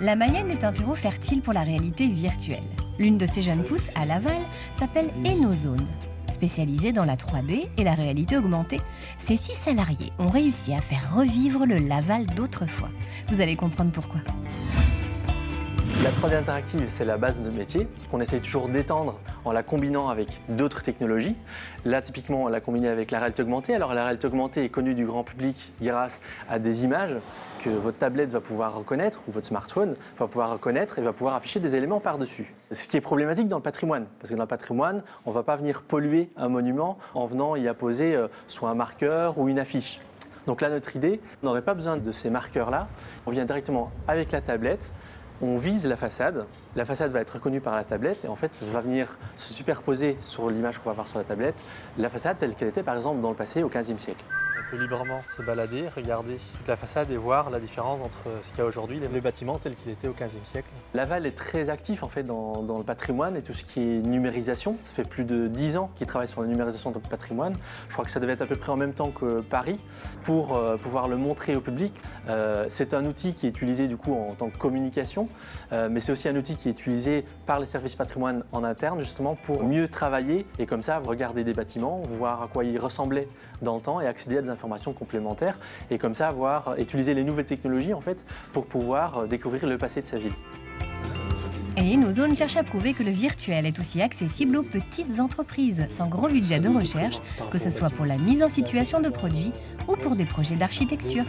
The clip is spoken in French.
La Mayenne est un terreau fertile pour la réalité virtuelle. L'une de ces jeunes pousses, à Laval, s'appelle Enozone. Spécialisée dans la 3D et la réalité augmentée, ces 6 salariés ont réussi à faire revivre le Laval d'autrefois. Vous allez comprendre pourquoi. La 3D interactive, c'est la base de métier qu'on essaye toujours d'étendre en la combinant avec d'autres technologies. Là, typiquement, on l'a combinée avec la réalité augmentée. Alors, la réalité augmentée est connue du grand public grâce à des images que votre tablette va pouvoir reconnaître ou votre smartphone va pouvoir reconnaître et va pouvoir afficher des éléments par-dessus. Ce qui est problématique dans le patrimoine, parce que dans le patrimoine, on ne va pas venir polluer un monument en venant y apposer soit un marqueur ou une affiche. Donc là, notre idée, on n'aurait pas besoin de ces marqueurs-là. On vient directement avec la tablette. On vise la façade va être reconnue par la tablette et en fait va venir se superposer sur l'image qu'on va voir sur la tablette, la façade telle qu'elle était par exemple dans le passé au XVe siècle. On peut librement se balader, regarder toute la façade et voir la différence entre ce qu'il y a aujourd'hui, les bâtiments tels qu'il était au XVe siècle. Laval est très actif en fait dans le patrimoine et tout ce qui est numérisation. Ça fait plus de 10 ans qu'il travaille sur la numérisation de patrimoine. Je crois que ça devait être à peu près en même temps que Paris pour pouvoir le montrer au public. C'est un outil qui est utilisé du coup en tant que communication, mais c'est aussi un outil qui est utilisé par les services patrimoine en interne justement pour mieux travailler et comme ça regarder des bâtiments, voir à quoi ils ressemblaient dans le temps et accéder à des informations complémentaires et comme ça utiliser les nouvelles technologies en fait pour pouvoir découvrir le passé de sa ville. Et Enozone cherche à prouver que le virtuel est aussi accessible aux petites entreprises sans gros budget de recherche, que ce soit pour la mise en situation de produits ou pour des projets d'architecture.